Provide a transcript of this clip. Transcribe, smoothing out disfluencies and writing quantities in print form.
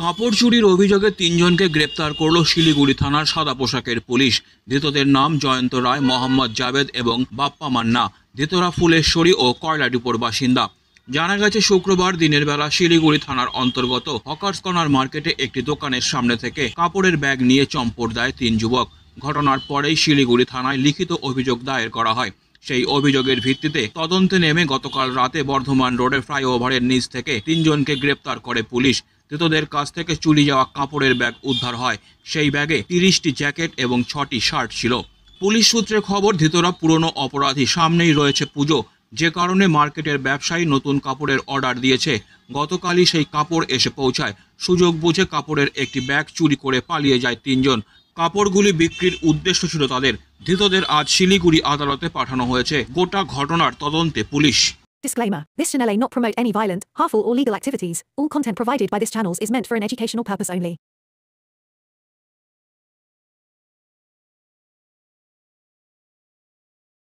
কাপড় চুরির অভিযোগে তিনজনকে গ্রেপ্তার করল শিলিগুড়ি থানার সাদা পোশাকের পুলিশ। ধৃতদের নাম জয়ন্ত রায়, মোহাম্মদ জাভেদ এবং বাপ্পা মান্না। ধৃতরা ফুলেশ্বরী ও কয়লাডিপোর বাসিন্দা। জানা গেছে, শুক্রবার দিনের বেলা শিলিগুড়ি থানার অন্তর্গত হকার্স কর্নার মার্কেটে একটি দোকানের সামনে থেকে কাপড়ের ব্যাগ নিয়ে চম্পট দেয় তিন যুবক। ঘটনার পরেই শিলিগুড়ি থানায় লিখিত অভিযোগ দায়ের করা হয়। সেই অভিযোগের ভিত্তিতে তদন্তে নেমে গতকাল রাতে বর্ধমান রোডের ফ্লাইওভারের নিচ থেকে তিনজনকে গ্রেপ্তার করে পুলিশ। ধৃতদের কাছ থেকে চুরি যাওয়া কাপড়ের ব্যাগ উদ্ধার হয়। সেই ব্যাগে 30টি জ্যাকেট এবং 6টি শার্ট ছিল। পুলিশ সূত্রে খবর, ধৃতরা পুরনো অপরাধী। সামনেই রয়েছে পুজো, যে কারণে মার্কেটের ব্যবসায়ী নতুন কাপড়ের অর্ডার দিয়েছে। গতকালই সেই কাপড় এসে পৌঁছায়। সুযোগ বুঝে কাপড়ের একটি ব্যাগ চুরি করে পালিয়ে যায় তিনজন। কাপড়গুলি বিক্রির উদ্দেশ্য ছিল তাদের। ধৃতদের আজ শিলিগুড়ি আদালতে পাঠানো হয়েছে। গোটা ঘটনার তদন্তে police. Disclaimer. This channel may not promote any violent, harmful or legal activities. All content provided by this channel is meant for an educational purpose only.